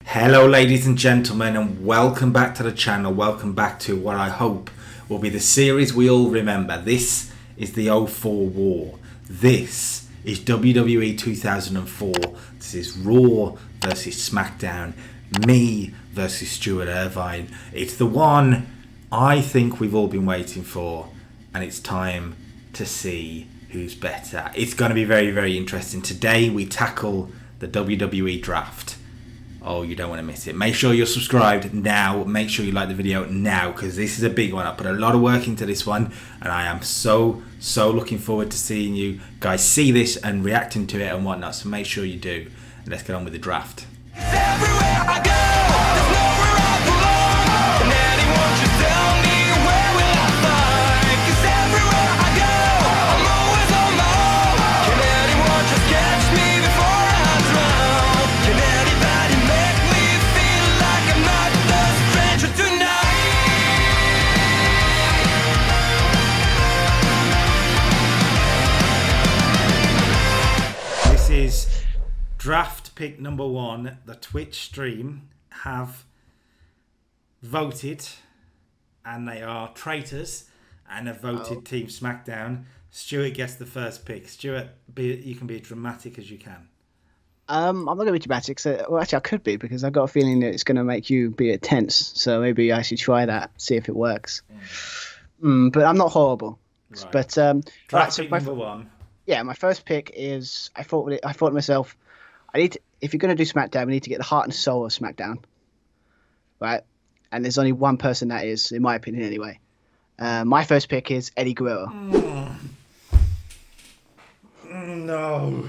Hello ladies and gentlemen, and welcome back to the channel. Welcome back to what I hope will be the series we all remember. This is the 04 War. This is WWE 2004. This is Raw versus Smackdown. Me versus Stuart Irvine. It's the one I think we've all been waiting for, and it's time to see who's better. It's going to be very, very interesting. Today we tackle the WWE draft. Oh, you don't want to miss it. Make sure you're subscribed now. Make sure you like the video now, because this is a big one. I put a lot of work into this one, and I am so looking forward to seeing you guys see this and reacting to it and whatnot. So make sure you do. And let's get on with the draft. Everywhere I go, there's nowhere I belong. And anyone should tell me where will I find? 'Cause everywhere I go, I'm always on my own. Can anyone just catch me before I drown? Can anybody make me feel like I'm not the stranger tonight? This is draft pick number 1. The Twitch stream have voted, and they are traitors and have voted Team Smackdown. Stuart gets the first pick. Stuart, you can be as dramatic as you can. I'm not going to be dramatic. So, well, actually, I could be, because I've got a feeling that it's going to make you be tense. So maybe I should try that, see if it works. But I'm not horrible. Right. But Draft pick number 1. Yeah, my first pick is I thought to myself, if you're going to do SmackDown, we need to get the heart and soul of SmackDown, right? And there's only one person that is, in my opinion, anyway. My first pick is Eddie Guerrero. No.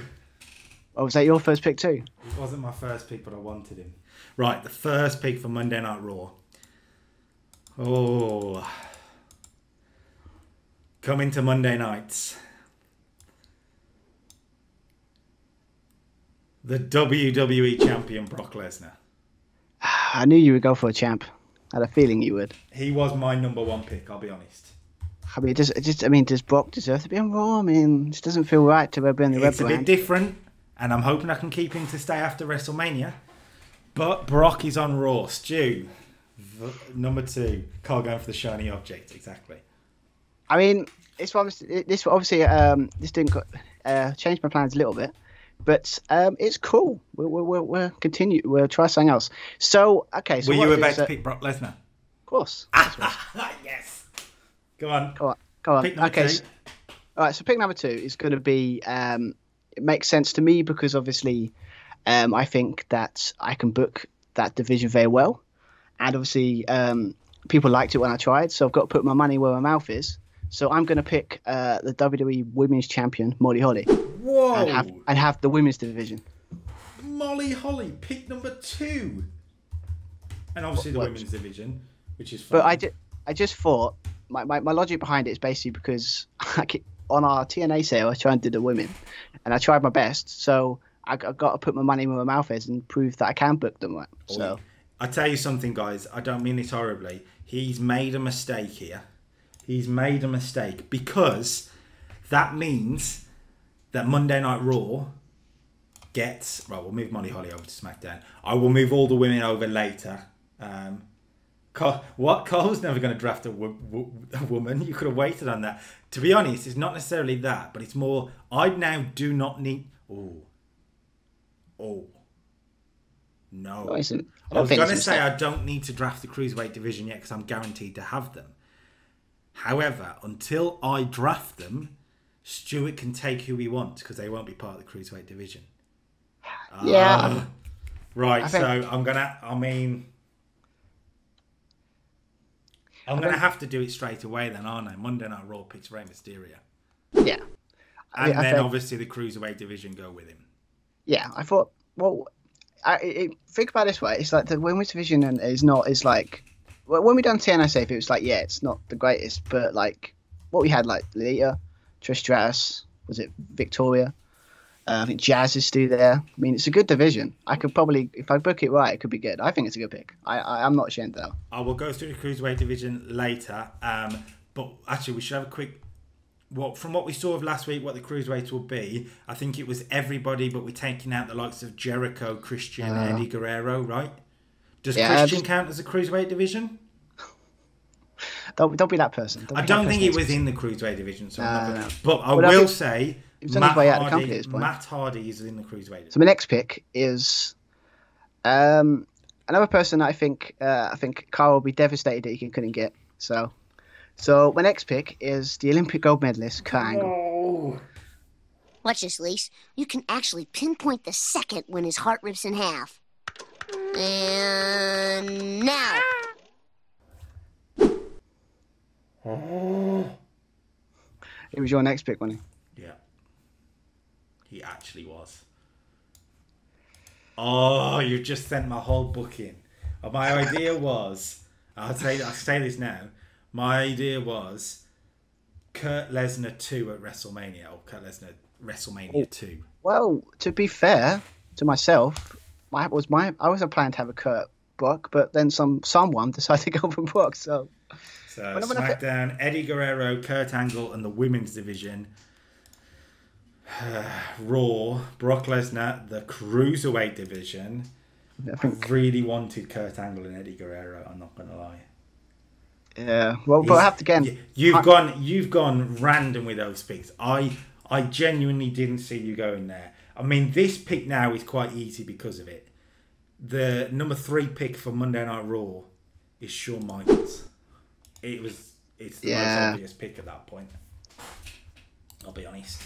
Oh, was that your first pick too? It wasn't my first pick, but I wanted him. Right, the first pick for Monday Night Raw. Oh. Coming to Monday nights. The WWE Champion, Brock Lesnar. I knew you would go for a champ. I had a feeling you would. He was my number 1 pick, I'll be honest. I mean, does Brock deserve to be on Raw? I mean, it just doesn't feel right to be on the Red It's a bit different, and I'm hoping I can keep him to stay after WrestleMania. But Brock is on Raw. Stu, number 2. Carl going for the shiny object, exactly. I mean, this obviously didn't change my plans a little bit, but it's cool. We'll continue. We'll try something else. So, okay. So were you about to pick Brock Lesnar? Of course. Yes. Go on. Go on. Pick number 2. All right. So pick number 2 is going to be. It makes sense to me because obviously, I think that I can book that division very well, and obviously, people liked it when I tried. So I've got to put my money where my mouth is. So I'm going to pick the WWE Women's Champion, Molly Holly. Whoa! And have the women's division. Molly Holly, pick number 2. And obviously the women's division, which is fun. But I just thought, my logic behind it is basically because on our TNA sale, I tried and did the women. And I tried my best. So I got to put my money where my mouth is and prove that I can book them right. So I tell you something, guys. I don't mean this horribly. He's made a mistake here. He's made a mistake, because that means that Monday Night Raw gets... Right, we'll move Molly Holly over to SmackDown. I will move all the women over later. Carl's never going to draft a woman. You could have waited on that. To be honest, it's not necessarily that, but it's more... I now do not need... Oh. No. I was going to say I don't need to draft the Cruiserweight division yet, because I'm guaranteed to have them. However, until I draft them, Stuart can take who he wants, because they won't be part of the Cruiserweight division. Yeah. Right, so I'm going to have to do it straight away then, aren't I? Monday Night Raw picks Rey Mysterio. Yeah. And then obviously the Cruiserweight division go with him. Yeah, I thought, well, think about it this way. It's like the women's division is like, well, when we done TNA, it was like, yeah, it's not the greatest, but like what we had, like Lita, Trish Stratus, was it Victoria? I think Jazz is still there. I mean, it's a good division. I could probably, if I book it right, it could be good. I think it's a good pick. I'm not ashamed though. I will go through the Cruiserweight division later. But actually, we should have a quick... from what we saw of last week, what the Cruiserweights will be, I think it was everybody, but we're taking out the likes of Jericho, Christian, Eddie Guerrero, right? Does Christian count as a cruiserweight division? Don't be that person. I don't think he was in the cruiserweight division, so No. But I will say Matt Hardy is in the cruiserweight division. So my next pick is another person I think Carl will be devastated that he couldn't get. So my next pick is the Olympic gold medalist, Kurt Angle. Oh. Watch this, Lise. You can actually pinpoint the second when his heart rips in half. And now. Oh. It was your next pick, wasn't he? Yeah. He actually was. Oh, you just sent my whole book in. My idea was, I'll say this now. My idea was Kurt Lesnar 2 at WrestleMania, or Kurt Lesnar WrestleMania 2. Well, to be fair to myself, I was planning to have a Kurt book, but then someone decided to go for Brock. So SmackDown, Eddie Guerrero, Kurt Angle, and the women's division. Raw, Brock Lesnar, the cruiserweight division. I really wanted Kurt Angle and Eddie Guerrero. I'm not gonna lie. Yeah, well, but I have to again. You've gone random with those picks. I genuinely didn't see you going there. I mean, this pick now is quite easy because of it. The number 3 pick for Monday Night Raw is Shawn Michaels. It's the most obvious pick at that point. I'll be honest.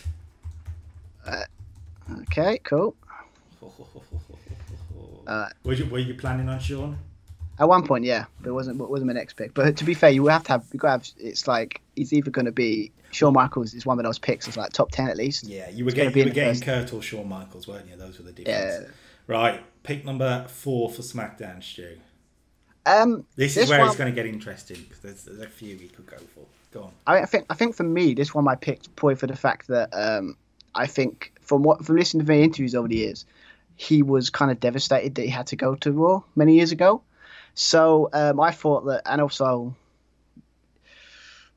Okay, cool. Were you planning on Shawn? At one point, yeah, but it wasn't my next pick. But to be fair, you got to have. It's like he's either going to be Shawn Michaels is one of those picks. It's like top 10 at least. Yeah, you were getting Kurt or Shawn Michaels, weren't you? Those were the differences. Yeah. Right, pick number 4 for SmackDown, Stu. This is where it's going to get interesting because there's a few we could go for. Go on. I think for me, this one I picked probably for the fact that I think from listening to the interviews over the years, he was kind of devastated that he had to go to Raw many years ago. So I thought that, and also,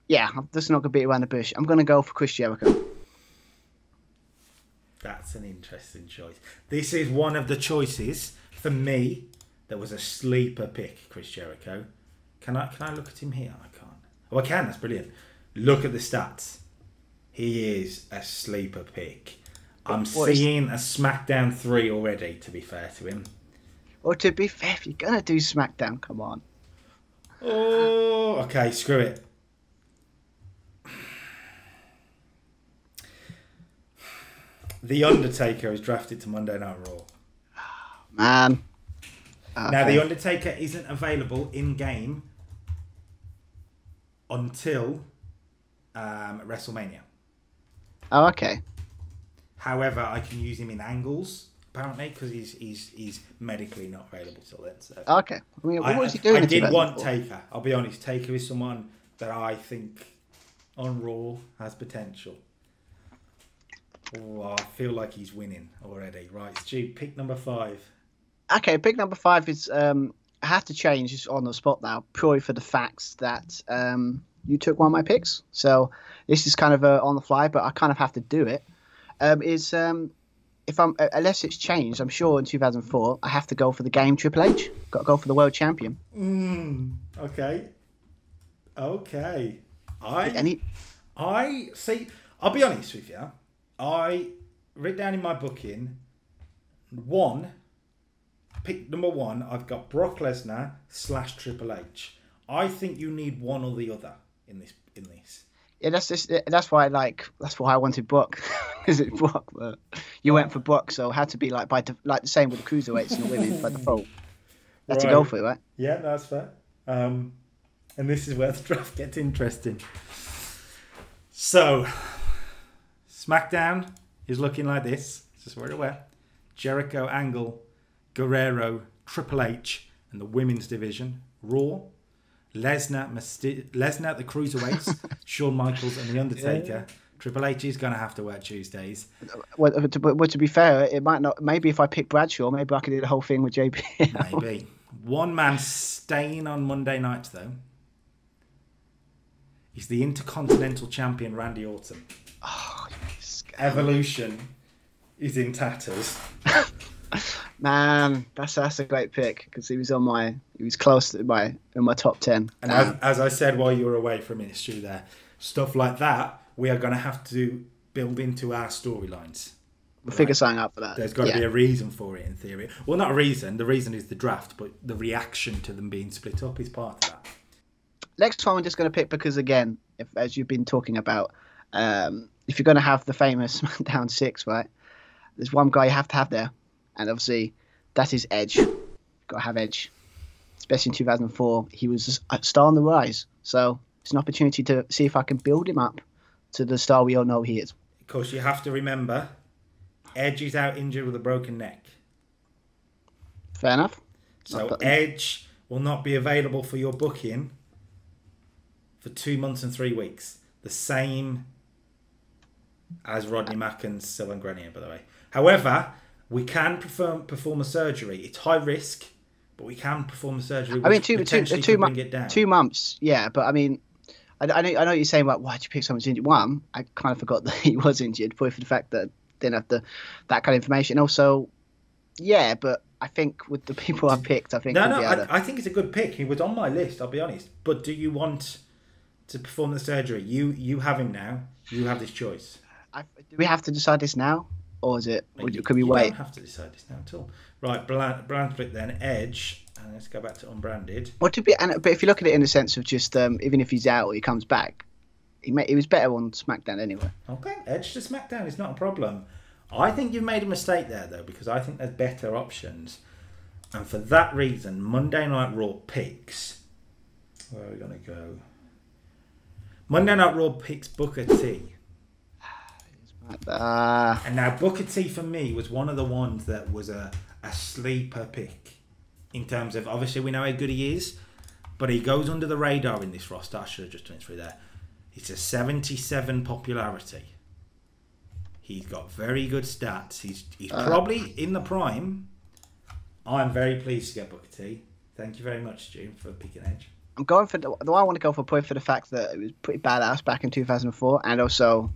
yeah, I'm just not going to beat around the bush. I'm going to go for Chris Jericho. That's an interesting choice. This is one of the choices for me that was a sleeper pick, Chris Jericho. Can I look at him here? I can't. Oh, I can. That's brilliant. Look at the stats. He is a sleeper pick. I'm seeing a SmackDown 3 already, to be fair to him. Or to be fair, if you're going to do SmackDown, come on. Oh, okay, screw it. The Undertaker is drafted to Monday Night Raw. Man. Okay. Now, The Undertaker isn't available in-game until WrestleMania. Oh, okay. However, I can use him in angles, apparently, because he's medically not available till then. So. Okay. I mean, what was he doing? I did want Taker. I'll be honest. Taker is someone that I think on Raw has potential. Oh, I feel like he's winning already. Right, Stu, pick number 5. Okay, pick number 5 is I have to change this on the spot now, purely for the fact that you took one of my picks. So this is kind of on the fly, but I kind of have to do it. If I'm unless it's changed, I'm sure in 2004 I have to go for the game Triple H. Got to go for the world champion. Okay. I see. I'll be honest with you. I wrote down in my booking pick number 1. I've got Brock Lesnar / Triple H. I think you need one or the other in this. Yeah, that's why I wanted Brock, because it's Brock. But you went for Brock, so it had to be like the same with the cruiserweights and the women by default. Had to go for it, right? Yeah, that's fair. And this is where the draft gets interesting. So, SmackDown is looking like this. Just so we're aware: Jericho, Angle, Guerrero, Triple H, and the women's division. Raw. Lesnar, the cruiserweights, Shawn Michaels, and the Undertaker. Triple H is going to have to work Tuesdays. Well, to be fair, it might not. Maybe if I pick Bradshaw, maybe I could do the whole thing with JP. Maybe. One man staying on Monday nights though. He's the Intercontinental Champion Randy Orton. Oh, Evolution is in tatters. Man, that's a great pick because he was close to in my top 10. And as I said while you were away for a minute, Stu, there, stuff like that we are going to have to build into our storylines. We'll figure something out for that. There's got to be a reason for it in theory. Well, not a reason. The reason is the draft, but the reaction to them being split up is part of that. Next one I'm just going to pick because, again, as you've been talking about, if you're going to have the famous SmackDown 6, right, there's one guy you have to have there. And obviously, that is Edge. You've got to have Edge. Especially in 2004, he was a star on the rise. So it's an opportunity to see if I can build him up to the star we all know he is. Of course, you have to remember, Edge is out injured with a broken neck. Fair enough. So Edge will not be available for your booking for 2 months and 3 weeks. The same as Rodney Mack and Sylvain Grenier, by the way. However, we can perform a surgery. It's high risk, but we can perform a surgery. I mean, bring it down. 2 months, yeah. But I mean, I know what you're saying about why'd you pick someone who's injured. One, I kind of forgot that he was injured, probably for the fact that I didn't have that kind of information. Also, yeah, but I think with the people I picked, I think I think it's a good pick. He was on my list, I'll be honest. But do you want to perform the surgery? You have him now. You have this choice. Do we have to decide this now? Or is it? Or could we wait? You don't have to decide this now at all. Right, brand split then. Edge. And let's go back to unbranded. But if you look at it in the sense of just even if he's out or he comes back, he was better on SmackDown anyway. Okay, Edge to SmackDown is not a problem. I think you've made a mistake there though, because I think there's better options. And for that reason, Monday Night Raw picks. Where are we gonna go? Monday Night Raw picks Booker T. And now Booker T for me was one of the ones that was a sleeper pick in terms of, obviously we know how good he is, but he goes under the radar in this roster. I should have just went through there. It's a 77 popularity. He's got very good stats. He's probably in the prime. I'm very pleased to get Booker T. Thank you very much, Stu, for picking Edge. I'm going for the I want to go for point for the fact that it was pretty badass back in 2004, and also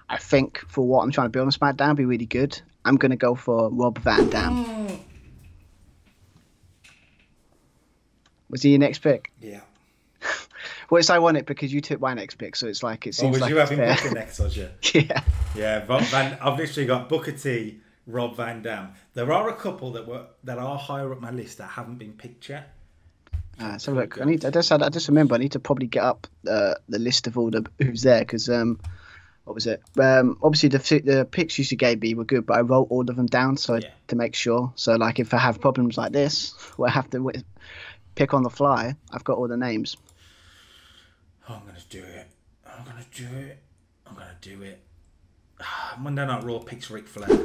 I think for what I'm trying to build on SmackDown, be really good. I'm going to go for Rob Van Dam. Was he your next pick? Yeah. Well, it's ironic because you took my next pick, so it's like it seems was like you having Booker next, was you? Yeah. Yeah, I've literally got Booker T, Rob Van Dam. There are a couple that are higher up my list that haven't been picked yet. So look, I just remember I need to probably get up the list of all the who's there because what was it? Obviously the picks you gave me were good, but I wrote all of them down to make sure. So like if I have problems like this where I have to pick on the fly, I've got all the names. I'm gonna do it. Monday Night Raw picks Ric Flair.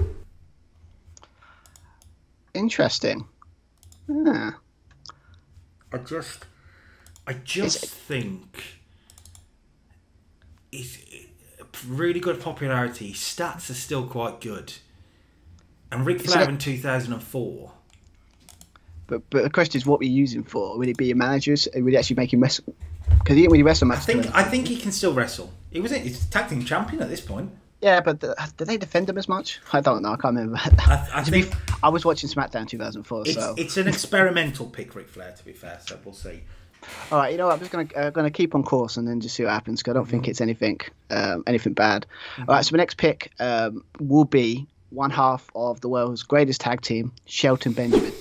Interesting. Yeah. I just think he's really good popularity. His stats are still quite good. And Ric Flair in 2004. But the question is, what we're using for? Would it be your managers? Would it actually make him wrestle? Because he didn't really wrestle much. I think he can still wrestle. He's tag team champion at this point. Yeah, but did they defend him as much? I don't know. I can't remember. I think I was watching SmackDown 2004. It's an experimental pick, Ric Flair. To be fair, so we'll see. All right, you know what? I'm just gonna keep on course and then just see what happens. Because I don't think it's anything bad. All right, so my next pick will be one half of the world's greatest tag team, Shelton Benjamin.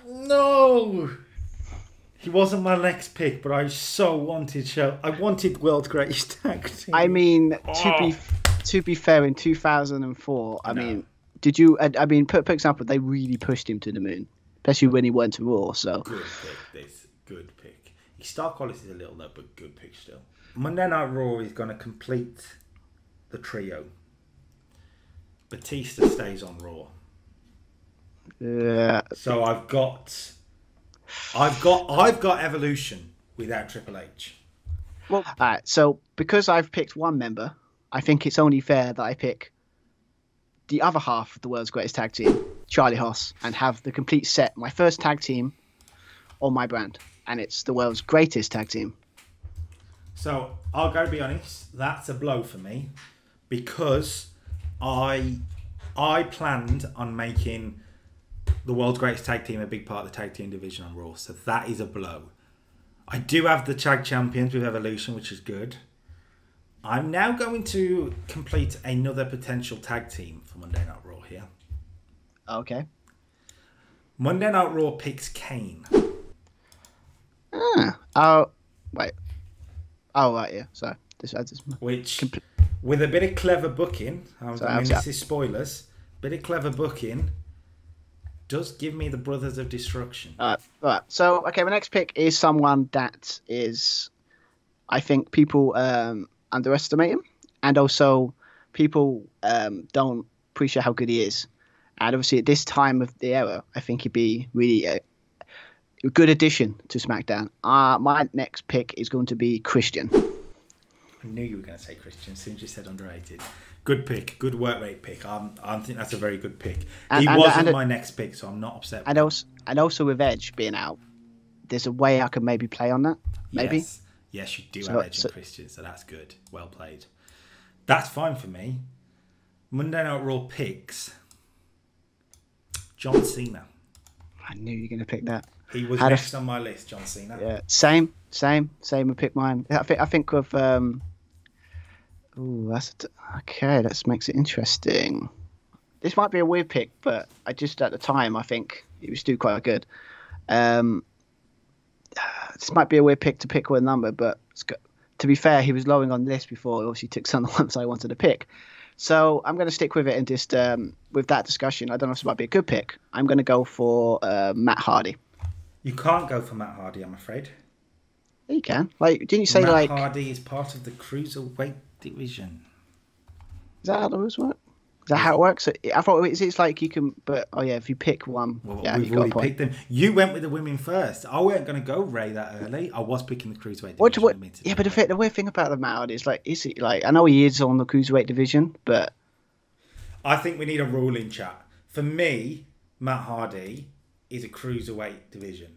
No, he wasn't my next pick, but I so wanted Shelton. I wanted world's greatest tag team. I mean, to be fair, in 2004, I mean, did you? I mean, for example, they really pushed him to the moon, especially when he went to Raw. So good pick. Good pick. His star quality is a little low, but good pick still. Monday Night Raw is going to complete the trio. Batista stays on Raw. Yeah. So I've got Evolution without Triple H. Well, all right. So because I've picked one member, I think it's only fair that I pick the other half of the world's greatest tag team, Charlie Haas, and have the complete set, my first tag team on my brand, and it's the world's greatest tag team. So I'll go be honest, that's a blow for me because I planned on making the world's greatest tag team, a big part of the tag team division on Raw. So that is a blow. I do have the tag champions with Evolution, which is good. I'm now going to complete another potential tag team for Monday Night Raw here. Okay. Monday Night Raw picks KANE. Oh, wait. Oh, right, yeah. Sorry. Which, with a bit of clever booking, this is spoilers, bit of clever booking, does give me the Brothers of Destruction. Right. So, okay, my next pick is someone that is, I think people underestimate him, and also people don't appreciate how good he is. And obviously, at this time of the era, I think he'd be really a good addition to SmackDown. My next pick is going to be Christian. I knew you were going to say Christian as soon as you said underrated. Good pick. Good work rate pick. I think that's a very good pick. He wasn't my next pick, so I'm not upset with And also with Edge being out, there's a way I could maybe play on that. Maybe. Yes, you do have Edge and Christian, so that's good. Well played. That's fine for me. Monday Night Raw picks John Cena. I knew you were going to pick that. He was next on my list, John Cena. Yeah, same. I picked mine. I think of okay. That makes it interesting. This might be a weird pick, but at the time I think it was still quite good. This might be a weird pick to pick with a number, but to be fair, he was lowering on the list before. He obviously took some of the ones I wanted to pick. So I'm going to stick with it and just with that discussion. I don't know if this might be a good pick. I'm going to go for Matt Hardy. You can't go for Matt Hardy, I'm afraid. You can. Like, didn't you say Matt Hardy is part of the Cruiserweight division. Is that how it works? Is that how it works? I thought it's like you can, but if you pick one, we've already picked them. You went with the women first. I weren't going to go Ray that early. I was picking the Cruiserweight division. But the weird thing about the Matt Hardy is is it like, I know he is on the Cruiserweight division, but I think we need a ruling chat. For me, Matt Hardy is a Cruiserweight division.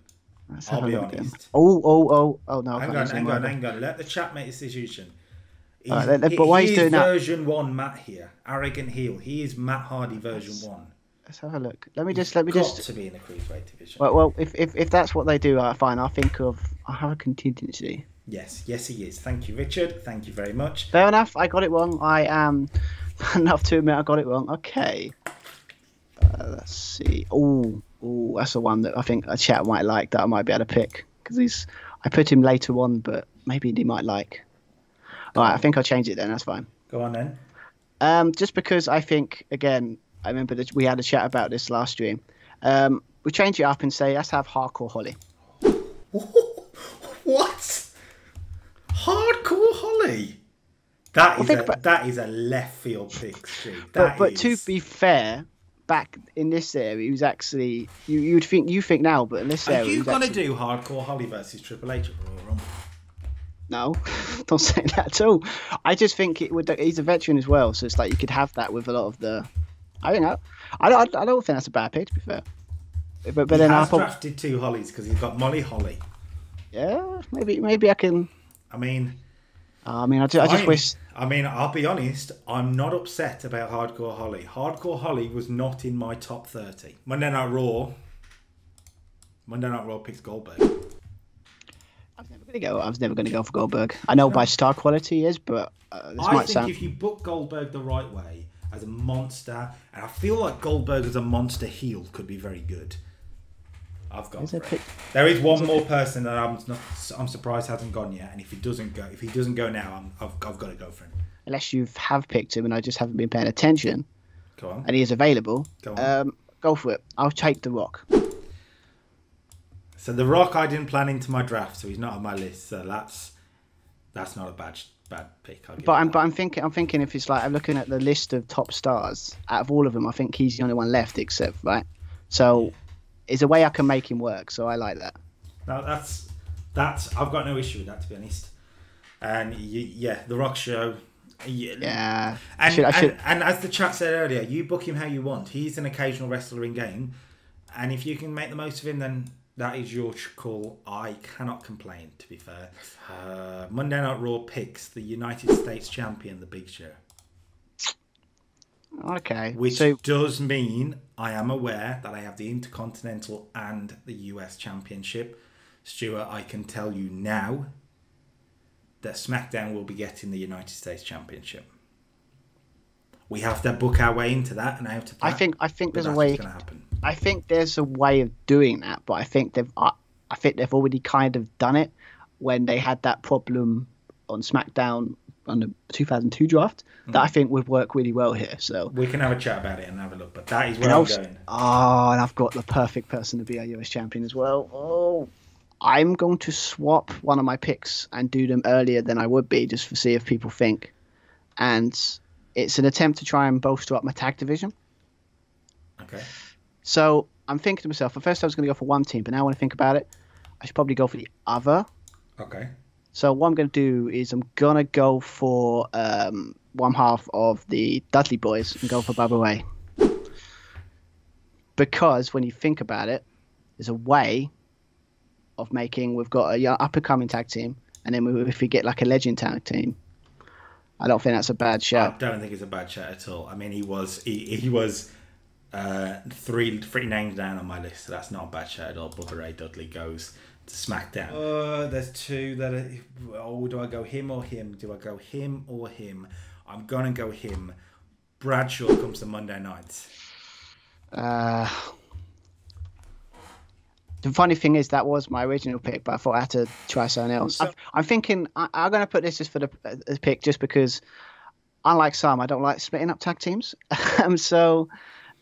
I'll be honest. Oh no! Hang on. Let the chat make his decision. But why he's doing that? Version 1 Matt here, arrogant heel. He is Matt Hardy version 1. Let's have a look. Let me just. To be in the Cruiserweight division. Well, if that's what they do, fine. I'll have a contingency. Yes, he is. Thank you, Richard. Thank you very much. Fair enough. I got it wrong. I am enough to admit I got it wrong. Okay. Let's see. Oh, that's the one that I think a chat might like, that I might be able to pick, because I put him later on, but maybe they might like. All right, I think I'll change it then. That's fine. Go on then. Just because I think, again, I remember that we had a chat about this last stream. We change it up and say, let's have Hardcore Holly. What? Hardcore Holly? That is a left field pick, Stu. But to be fair, back in this area, he was actually you think now, but in this area, are you gonna do Hardcore Holly versus Triple H at Royal Rumble? No, don't say that at all. I just think he's a veteran as well, so it's like you could have that with a lot of the. I don't know. I don't think that's a bad pick, to be fair. But then I drafted 2 Hollies because he's got Molly Holly. Yeah, maybe I can. I just wish. I'll be honest. I'm not upset about Hardcore Holly. Hardcore Holly was not in my top 30. Monday Night Raw picks Goldberg. I was never going to go for Goldberg. I know by star quality he is, but I think if you book Goldberg the right way as a monster, and I feel like Goldberg as a monster heel could be very good. I've got. There is one more person that I'm surprised hasn't gone yet, and if he doesn't go now, I've got to go for him. Unless you have picked him and I just haven't been paying attention. Go on. And he is available. Go on. Go for it. I'll take The Rock. So The Rock I didn't plan into my draft, so he's not on my list. So that's not a bad pick. I'm thinking if it's like, I'm looking at the list of top stars, out of all of them, I think he's the only one left, except right. So it's a way I can make him work. So I like that. No, that's I've got no issue with that, to be honest. And The Rock show. Yeah. And as the chat said earlier, you book him how you want. He's an occasional wrestler in game, and if you can make the most of him, then that is your call. I cannot complain, to be fair. Monday Night Raw picks the United States champion, The Big Show. Okay. Which So does mean I am aware that I have the Intercontinental and the US Championship. Stuart, I can tell you now that SmackDown will be getting the United States Championship. We have to book our way into that and out of that. I think there's a that's way. what's gonna happen. I think there's a way of doing that, but I think they've already kind of done it when they had that problem on SmackDown on the 2002 draft that I think would work really well here. So We can have a chat about it and have a look, but that is where and I'm also, going. and I've got the perfect person to be our US champion as well. Oh, I'm going to swap one of my picks and do them earlier than I would be, just to see if people think. And it's an attempt to try and bolster up my tag division. Okay. So I'm thinking to myself, at first I was going to go for one team, but now when I think about it, I should probably go for the other. Okay. So what I'm going to do is I'm going to go for one half of the Dudley Boys and go for Bubba Ray. Because when you think about it, there's a way of making, we've got a young up-and-coming tag team, and then if we get like a legend tag team, I don't think that's a bad I shout. don't think it's a bad chat at all. I mean, he was three names down on my list, so that's not a bad chat at all. Bubba Ray Dudley goes to SmackDown. There's two that are, do I go him or him? Do I go him or him? I'm gonna go him. Bradshaw comes to Monday nights. The funny thing is that was my original pick, but I thought I had to try something else. I'm thinking I'm going to put this just for the pick, just because, unlike some, I don't like splitting up tag teams. So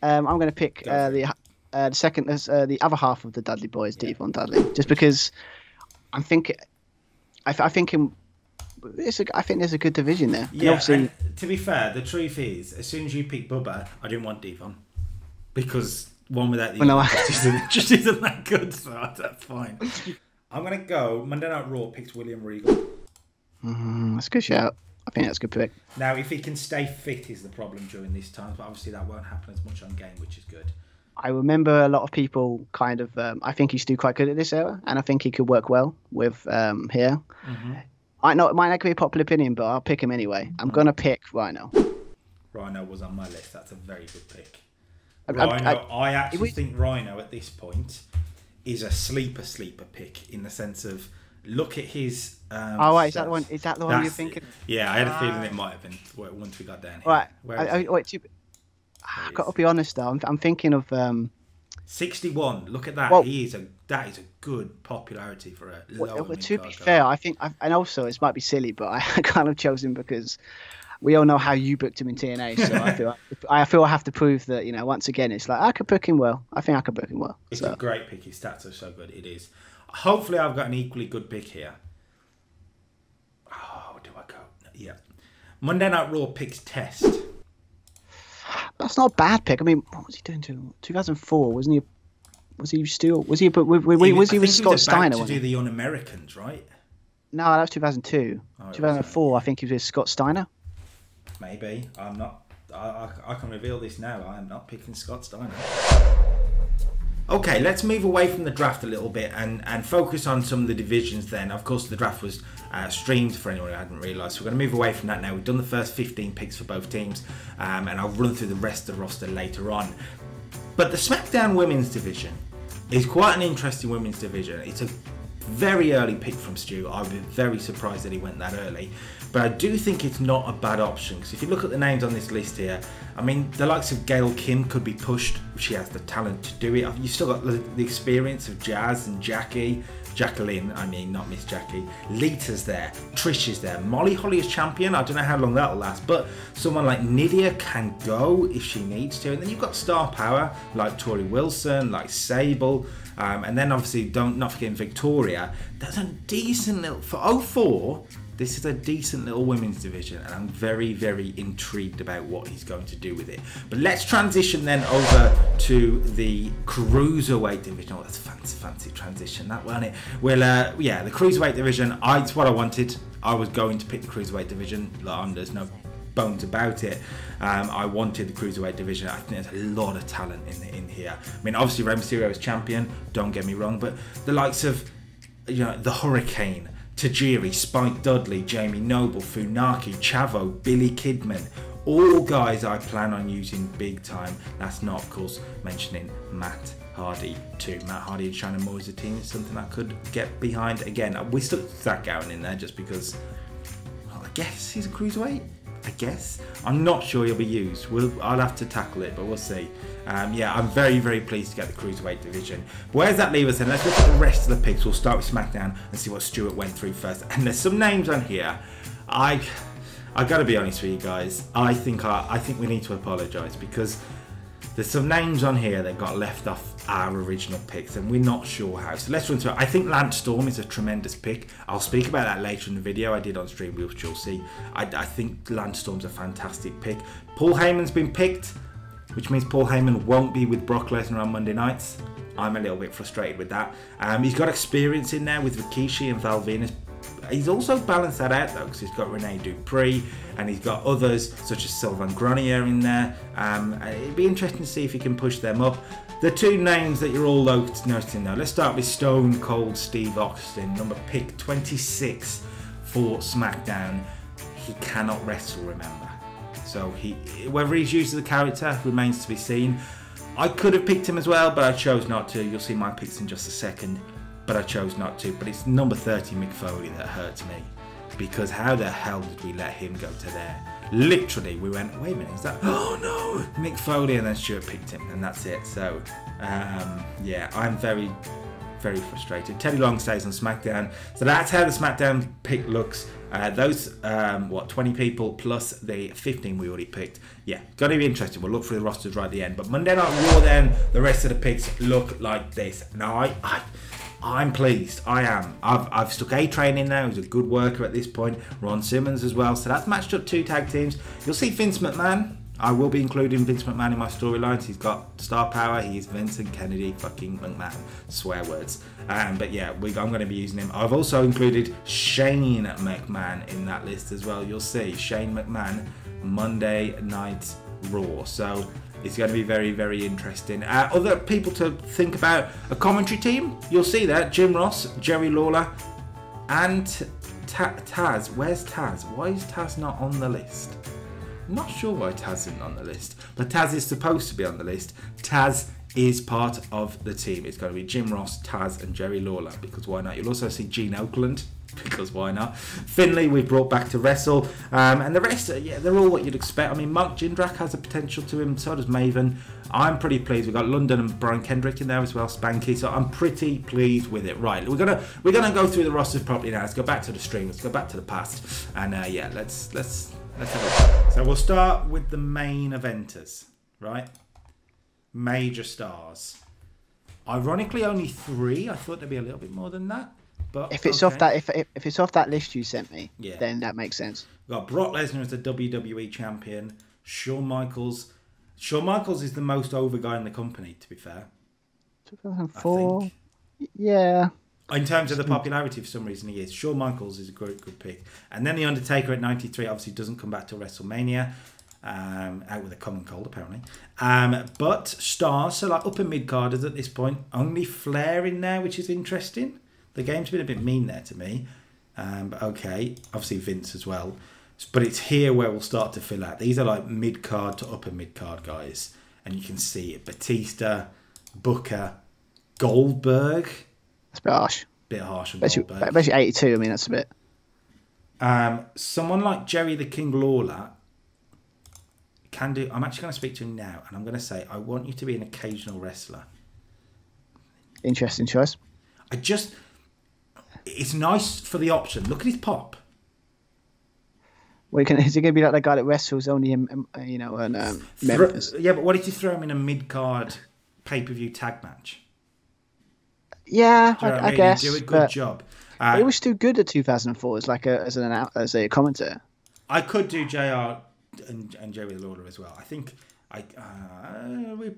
I'm going to pick the other half of the Dudley Boys, Devon Dudley, just because I'm thinking. I think there's a good division there. Yeah, and to be fair, the truth is, as soon as you pick Bubba, I didn't want Devon because one without the other just isn't that good, so that's fine. I'm going to go Monday Night Raw picks William Regal. That's a good shout. I think that's a good pick. Now, if he can stay fit is the problem during this time, but obviously that won't happen as much on game, which is good. I remember a lot of people kind of, I think he's still quite good at this era, and I think he could work well with here. It might not be a popular opinion, but I'll pick him anyway. I'm going to pick RHYNO. RHYNO was on my list. That's a very good pick. I actually think RHYNO at this point is a sleeper pick in the sense of look at his. Is that the one? Is that the one you're thinking? Yeah, I had a feeling it might have been once we got down here. Right. I've got to be honest though. I'm thinking of 61. Look at that. Well, that is a good popularity for a lower mid-card to be guy. fair, I think, and also this might be silly, but I kind of chose him because we all know how you booked him in TNA. So I feel I have to prove that, once again, it's like I could book him well. I think I could book him well. It's a great pick. His stats are so good. It is. Hopefully, I've got an equally good pick here. Oh, do I go? Yeah. Monday Night Raw picks Test. That's not a bad pick. I mean, what was he doing to 2004? Wasn't he? Was he still? Was he? But was he with Scott Steiner? To do the Un-Americans, right? No, that was 2002. 2004, I think he was with Scott Steiner. Maybe. I'm not. I can reveal this now. I am not picking Scott Steiner. Okay, let's move away from the draft a little bit and focus on some of the divisions then. Of course, the draft was streamed for anyone who hadn't realised. So we're going to move away from that now. We've done the first 15 picks for both teams, and I'll run through the rest of the roster later on. But the SmackDown Women's Division is quite an interesting women's division. It's a very early pick from Stu. I was very surprised that he went that early. But I do think it's not a bad option, because if you look at the names on this list here, I mean, the likes of Gail Kim could be pushed. She has the talent to do it. You've still got the experience of Jazz and Jacqueline, I mean, not Miss Jackie. Lita's there, Trish is there, Molly Holly is champion. I don't know how long that'll last, but someone like Nydia can go if she needs to. And then you've got star power like Tori Wilson, like Sable, and then obviously not forgetting Victoria. That's a decent little, for 04, this is a decent little women's division, and I'm very, very intrigued about what he's going to do with it. But let's transition then over to the Cruiserweight division. Oh, that's a fancy transition, that wasn't it? Well, yeah, the Cruiserweight division, it's what I wanted. I was going to pick the Cruiserweight division. There's no bones about it. I wanted the Cruiserweight division. I think there's a lot of talent in here. I mean, obviously, Rey Mysterio is champion, don't get me wrong, but the likes of, the Hurricane, Tajiri, Spike Dudley, Jamie Noble, Funaki, Chavo, Billy Kidman, All guys I plan on using big time. That's not, of course, mentioning Matt Hardy too. Matt Hardy and Shannon Moore as a team is something I could get behind. Again, we stuck Zach Gowen in there just because, well, I guess he's a cruiserweight. I guess. I'm not sure he'll be used. I'll have to tackle it, but we'll see. Yeah, I'm very, very pleased to get the Cruiserweight division. But where does that leave us then? Let's look at the rest of the picks. We'll start with SmackDown and see what Stuart went through first. And there's some names on here. I got to be honest with you guys. I think we need to apologise because there's some names on here that got left off our original picks and we're not sure how. So let's run through it. I think Lance Storm is a tremendous pick. I'll speak about that later in the video I did on stream, which you'll see. I think Lance Storm's a fantastic pick. Paul Heyman's been picked, which means Paul Heyman won't be with Brock Lesnar on Monday nights. I'm a little bit frustrated with that. He's got experience in there with Rikishi and Val Venis. He's also balanced that out though, because he's got Rene Dupree and he's got others such as Sylvain Grenier in there. It'd be interesting to see if he can push them up. The two names that you're all noticing though, let's start with Stone Cold Steve Austin, number pick 26 for SmackDown. He cannot wrestle, remember. So whether he's used as a character remains to be seen. I could have picked him as well, but I chose not to. You'll see my picks in just a second. But I chose not to. But it's number 30 Mick Foley that hurts me, because how the hell did we let him go to there? Literally, we went, wait a minute, is that? Oh no, Mick Foley, and then Stuart picked him, and that's it. So, yeah, I'm very, very frustrated. Teddy Long stays on SmackDown, so that's how the SmackDown pick looks. Those 20 people plus the 15 we already picked. Yeah, gonna be interesting. We'll look through the rosters right at the end. But Monday Night Raw, then the rest of the picks look like this. Now I'm pleased. I am. I've stuck A-Train in there, who's a good worker at this point. Ron Simmons as well. So that's matched up 2 tag teams. You'll see Vince McMahon. I will be including Vince McMahon in my storylines. He's got star power. He's Vincent Kennedy fucking McMahon. Swear words. But yeah, I'm going to be using him. I've also included Shane McMahon in that list as well. You'll see Shane McMahon, Monday Night Raw. So it's going to be very, very interesting. Other people to think about, a commentary team. You'll see that. Jim Ross, Jerry Lawler, and Taz. Where's Taz? Why is Taz not on the list? I'm not sure why Taz isn't on the list. But Taz is supposed to be on the list. Taz is part of the team. It's going to be Jim Ross, Taz, and Jerry Lawler, because why not? You'll also see Gene Oakland, because why not? Finlay we've brought back to wrestle, and the rest, yeah, they're all what you'd expect. I mean, Mark Jindrak has a potential to him, so does Maven. I'm pretty pleased. We've got London and Brian Kendrick in there as well, Spanky, so I'm pretty pleased with it. Right, we're gonna go through the rosters properly now. Let's go back to the stream. Let's go back to the past, and yeah, let's have a look. So we'll start with the main eventers, right? Major stars. Ironically, only 3. I thought there'd be a little bit more than that. But if it's off that, if it's off that list you sent me, yeah, then that makes sense. We've got Brock Lesnar as the WWE champion. Shawn Michaels. Shawn Michaels is the most over guy in the company, to be fair. 2004. Yeah. In terms of the popularity, for some reason, he is. Shawn Michaels is a good pick. And then The Undertaker at 93 obviously doesn't come back to WrestleMania. Out with a common cold, apparently. But stars, so like upper mid-carders at this point. Only Flair in there, which is interesting. The game's been a bit mean there to me. But okay. Obviously Vince as well. But it's here where we'll start to fill out. These are like mid-card to upper mid-card guys. And you can see it. Batista, Booker, Goldberg. That's a bit harsh. Bit harsh on Goldberg. Especially 82, I mean, that's a bit. Someone like Jerry the King Lawler can do. I'm actually going to speak to him now, and I'm going to say, I want you to be an occasional wrestler. Interesting choice. It's nice for the option. Look at his pop. Well, is he going to be like the guy that wrestles only in, Memphis? Yeah, but what if you throw him in a mid-card pay-per-view tag match? Yeah, I guess. He'd do a good job. He was too good at 2004 as a commentator. I could do JR and Jerry Lawler as well. I think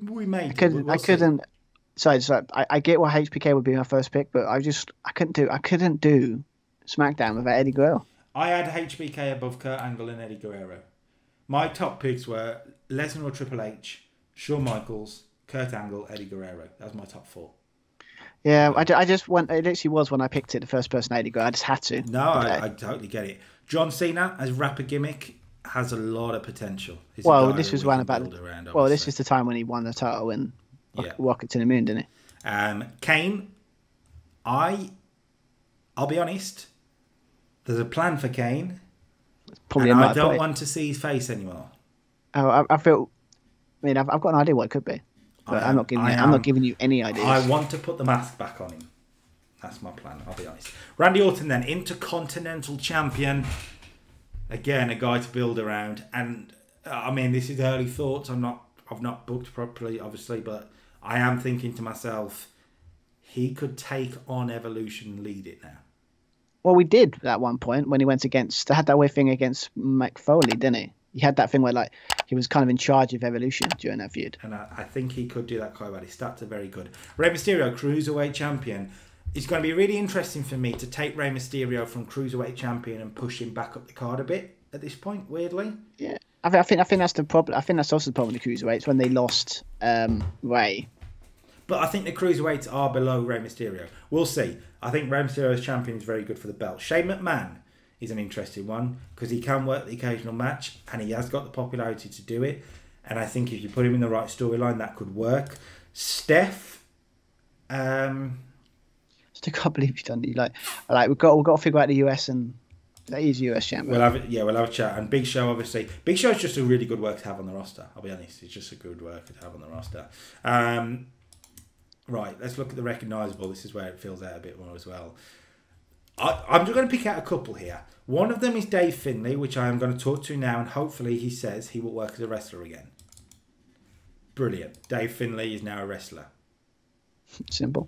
we may. I couldn't. Sorry, I get why HBK would be my first pick, but I couldn't do SmackDown without Eddie Guerrero. I had HBK above Kurt Angle and Eddie Guerrero. My top picks were Lesnar or Triple H, Shawn Michaels, Kurt Angle, Eddie Guerrero. That was my top 4. Yeah, I just went. It literally was when I picked it, the first person Eddie Guerrero. I just had to. No, I totally get it. John Cena as rapper gimmick. has a lot of potential. He's a Well, guy this that was we around can about. build around, Well, this obviously. is the time when he won the title and Yeah. rocket to the moon, didn't he? Kane, I'll be honest. There's a plan for Kane, Probably and a I night don't play. want to see his face anymore. Oh, I feel. I mean, I've got an idea what it could be, but I'm not giving you any ideas. I want to put the mask back on him. That's my plan. I'll be honest. Randy Orton, then Intercontinental Champion. Again, a guy to build around, and I mean, this is early thoughts. I've not booked properly, obviously, but I am thinking to myself, he could take on Evolution and lead it now. Well, we did at one point when he went against. They had that weird thing against Mick Foley, didn't he? He had that thing where like he was kind of in charge of Evolution during that feud. And I think he could do that quite well. His stats are very good. Rey Mysterio, Cruiserweight Champion. It's going to be really interesting for me to take Rey Mysterio from Cruiserweight Champion and push him back up the card a bit at this point, weirdly. Yeah, I think that's the problem. I think that's also the problem with the Cruiserweights when they lost Rey. But I think the Cruiserweights are below Rey Mysterio. We'll see. I think Rey Mysterio's champion is very good for the belt. Shane McMahon is an interesting one because he can work the occasional match and he has got the popularity to do it. And I think if you put him in the right storyline, that could work. Steph, Still can't believe you've done it. Like we've got to figure out the US and that is US champion. we'll have a chat. And Big Show, obviously. Big Show is just a really good work to have on the roster. I'll be honest, it's just a good worker to have on the roster. Right, let's look at the recognisable. This is where it fills out a bit more as well. I'm just going to pick out a couple here. One of them is Dave Finlay, which I am going to talk to now, and hopefully he says he will work as a wrestler again. Brilliant. Dave Finlay is now a wrestler. Simple.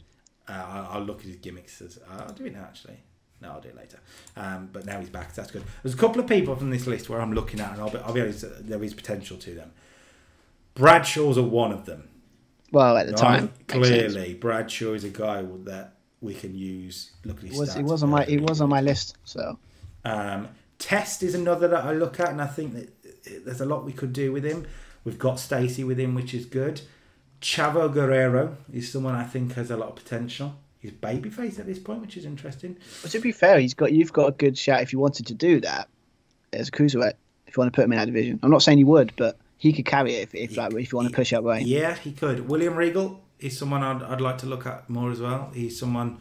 I'll look at his gimmicks. I'll do it now, actually. No, I'll do it later. But now he's back. So that's good. There's a couple of people from this list where I'm looking at, and I'll be honest, there is potential to them. Bradshaw's are one of them. Well, at the Right? time, Clearly, Bradshaw is a guy that we can use. Look at his stats. He was on my list. So Test is another that I look at, and I think that there's a lot we could do with him. We've got Stacey with him, which is good. Chavo Guerrero is someone I think has a lot of potential. He's babyface at this point, which is interesting. but to be fair, you've got a good shout if you wanted to do that as a cruiserweight. If you want to put him in that division, I'm not saying you would, but he could carry it if you want to push up Ray. Yeah, he could. William Regal is someone I'd like to look at more as well. He's someone.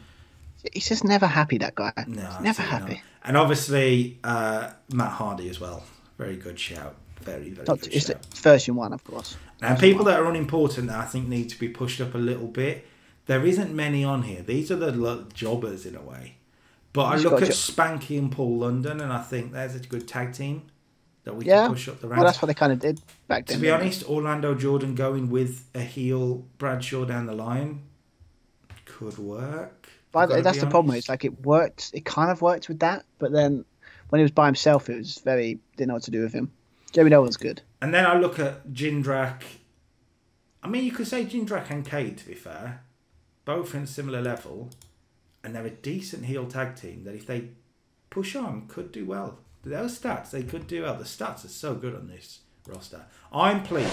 He's just never happy, that guy. No, He's never absolutely happy. not. And obviously Matt Hardy as well. Very good shout. Very good It's shout. the version 1, of course. And people that are unimportant that I think need to be pushed up a little bit. There isn't many on here. These are the jobbers in a way. But I He's look got at a Spanky and Paul London, and I think there's a good tag team that we can push up the ranks. Well, that's what they kind of did back then. To be didn't honest, Orlando Jordan going with a heel Bradshaw down the line could work. they? I've gotta That's be the problem. honest. It's like it worked. It kind of worked with that, but then when he was by himself, it was didn't know what to do with him. Jerry Nolan's good. And then I look at Jindrak. I mean, you could say Jindrak and Cade, to be fair. Both in a similar level. And they're a decent heel tag team that if they push on, could do well. Those stats, they could do well. The stats are so good on this roster. I'm pleased.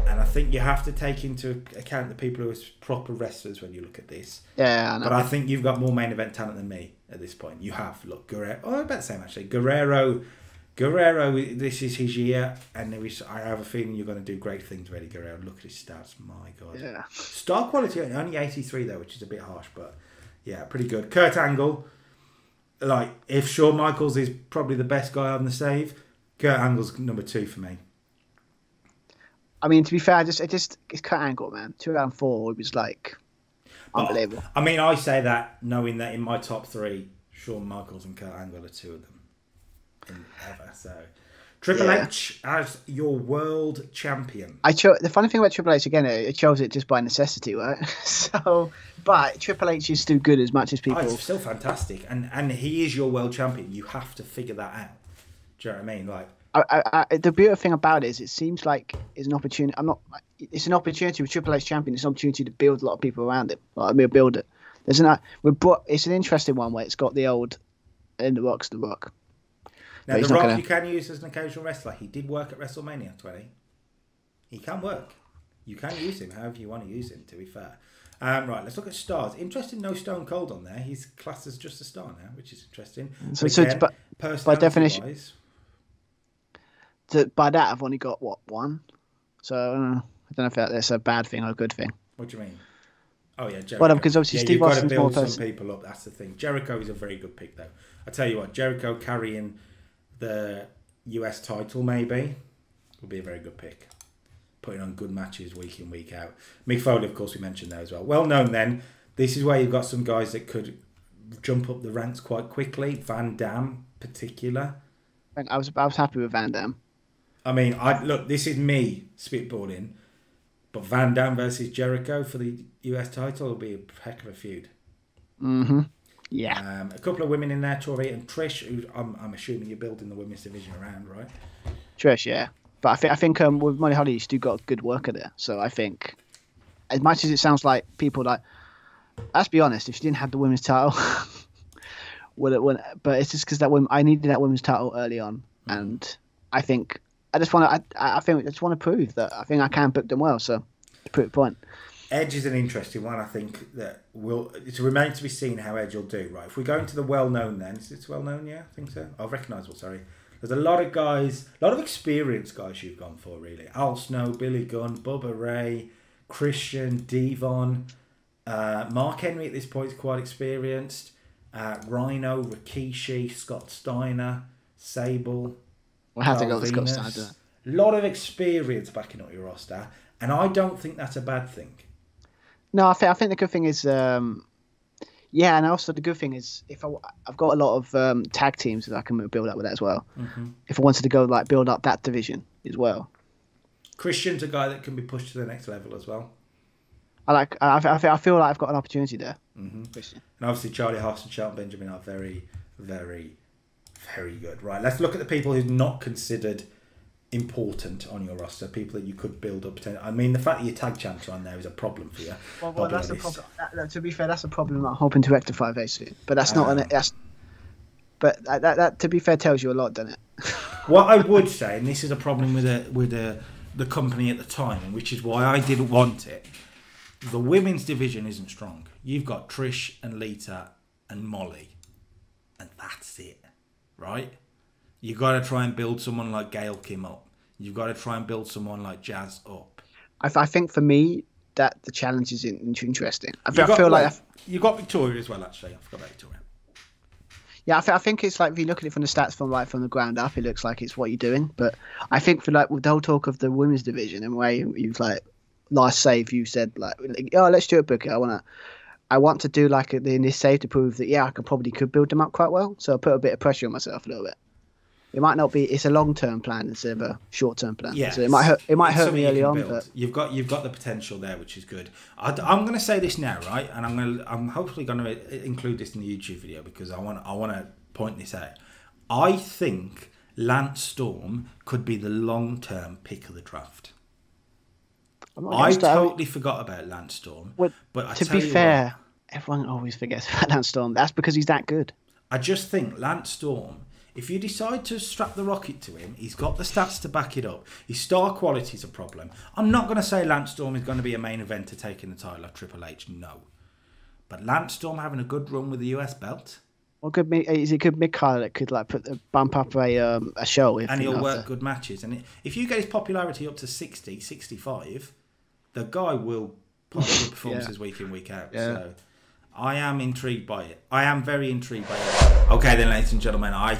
And I think you have to take into account the people who are proper wrestlers when you look at this. Yeah, I know. But I think you've got more main event talent than me at this point. You have. Look, Guerrero. Oh, I bet the same, actually. Guerrero, this is his year. And I have a feeling you're going to do great things with Eddie Guerrero. Look at his stats. My God. Yeah. Star quality, only 83, though, which is a bit harsh. But, yeah, pretty good. Kurt Angle. Like, if Shawn Michaels is probably the best guy on the save, Kurt Angle's number 2 for me. I mean, to be fair, it's Kurt Angle, man. 2004, it was like unbelievable. I mean, I say that knowing that in my top 3, Shawn Michaels and Kurt Angle are 2 of them ever. So, Triple H as your world champion. The funny thing about Triple H, again, it chose it just by necessity, right? But Triple H is still good as much as people. Oh, it's still fantastic, and he is your world champion. You have to figure that out. Do you know what I mean? Like, the beautiful thing about it is, it seems like it's an opportunity. It's an opportunity with Triple H champion. It's an opportunity to build a lot of people around him. Like, we'll build it. It's an interesting one where it's got the old, and the Rock's the Rock. now the Rock you can use as an occasional wrestler. He did work at WrestleMania 20. He can work. You can use him however you want to use him. To be fair. Right, let's look at stars. Interesting, no Stone Cold on there. He's classed as just a star now, which is interesting. So it's by definition. by that I've only got what, one. So I don't know if that's a bad thing or a good thing. What do you mean? Oh yeah, Jericho. Well, because obviously yeah, Steve you've got to Austin's more build some person. people up. That's the thing. Jericho is a very good pick, though. I tell you what, Jericho carrying the US title maybe would be a very good pick. Putting on good matches week in, week out. Mick Foley, of course, we mentioned there as well. Well known then. This is where you've got some guys that could jump up the ranks quite quickly. Van Dam, particular. I was happy with Van Dam. I mean, look, this is me spitballing, but Van Dam versus Jericho for the US title will be a heck of a feud. Mm-hmm. Yeah. A couple of women in there, Tori and Trish, who I'm assuming you're building the women's division around, right? Trish, yeah. But I think with Molly Holly, you still got a good worker there. So I think, as much as it sounds like people like, let's be honest, if she didn't have the women's title, but it's just because I needed that women's title early on, and I think I just want to prove that I think I can book them well. So to prove a point. Edge is an interesting one. I think that it remains to be seen how Edge will do. Right, if we go into the well-known, then is it well-known? Yeah, I think so. Oh, recognisable. Sorry, there's a lot of guys, a lot of experienced guys you've gone for. Really, Al Snow, Billy Gunn, Bubba Ray, Christian, Devon, Mark Henry at this point is quite experienced. RHYNO, Rikishi, Scott Steiner, Sable. We'll have to go with Scott Steiner. A lot of experience backing up your roster, and I don't think that's a bad thing. No, I think the good thing is, yeah, and also the good thing is if I've got a lot of tag teams that I can build up with that as well. Mm-hmm. If I wanted to go like build up that division as well. Christian's a guy that can be pushed to the next level as well. I feel like I've got an opportunity there. Mm-hmm. Christian. And obviously Charlie Haas and Shelton Benjamin are very, very, very good. Right, let's look at the people who's not considered important on your roster, people that you could build up. I mean, the fact that your tag champs are on there is a problem for you. Well, that's a problem. To be fair, that's a problem I'm hoping to rectify very soon. But that's not that to be fair tells you a lot, doesn't it? What I would say, and this is a problem with the company at the time, which is why I didn't want it. The women's division isn't strong. You've got Trish and Lita and Molly, and that's it, right? You've got to try and build someone like Gail Kim up. You've got to try and build someone like Jazz up. I think for me that the challenge is interesting. I feel like you got Victoria as well. Actually, I forgot about Victoria. Yeah, I think it's like if you look at it from the stats from the ground up, it looks like it's what you're doing. But I think for like with the whole talk of the women's division and where you've like last save, you said like, oh, let's do it, Booker. I want to do like in this save to prove that I could build them up quite well. So I put a bit of pressure on myself a little bit. It might not be. It's a long-term plan instead of a short-term plan. Yeah, so it might hurt. It might hurt me early on, but you've got the potential there, which is good. I'm going to say this now, right? And I'm hopefully going to include this in the YouTube video because I want to point this out. I think Lance Storm could be the long-term pick of the draft. I totally forgot about Lance Storm. Well, but to be fair, everyone always forgets about Lance Storm. That's because he's that good. I just think Lance Storm. If you decide to strap the rocket to him, he's got the stats to back it up. His star quality is a problem. I'm not going to say Lance Storm is going to be a main eventer taking the title of Triple H, no. But Lance Storm having a good run with the US belt. Well, is it good mid-card that could like bump up a show? And he'll work good matches. And if you get his popularity up to 60, 65, the guy will put good performances week in, week out. Yeah. So I am intrigued by it. I am very intrigued by it. Okay then, ladies and gentlemen, I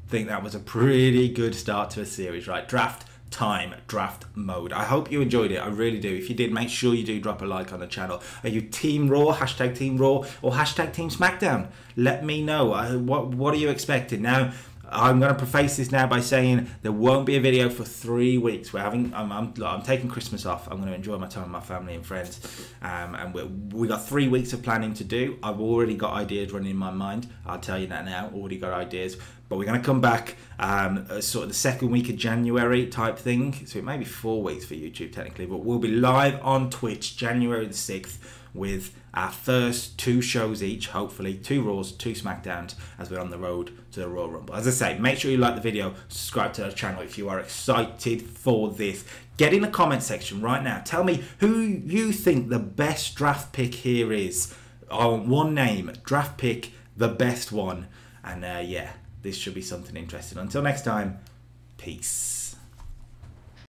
think that was a pretty good start to a series, right? Draft time, draft mode. I hope you enjoyed it. I really do. If you did, make sure you do drop a like on the channel. Are you Team Raw, hashtag Team Raw, or hashtag Team Smackdown? Let me know. What are you expecting? Now, I'm going to preface this now by saying there won't be a video for 3 weeks. I'm taking Christmas off. I'm going to enjoy my time with my family and friends. And we got 3 weeks of planning to do. I've already got ideas running in my mind. I'll tell you that now. Already got ideas. But we're going to come back sort of the second week of January type thing. So it may be 4 weeks for YouTube technically. But we'll be live on Twitch January the 6th with our first 2 shows each, hopefully 2 Raws, 2 Smackdowns, as we're on the road to the Royal Rumble. As I say, make sure you like the video, subscribe to the channel if you are excited for this. Get in the comment section right now. Tell me who you think the best draft pick here is. I want one name, draft pick, the best one. And yeah, this should be something interesting. Until next time, peace.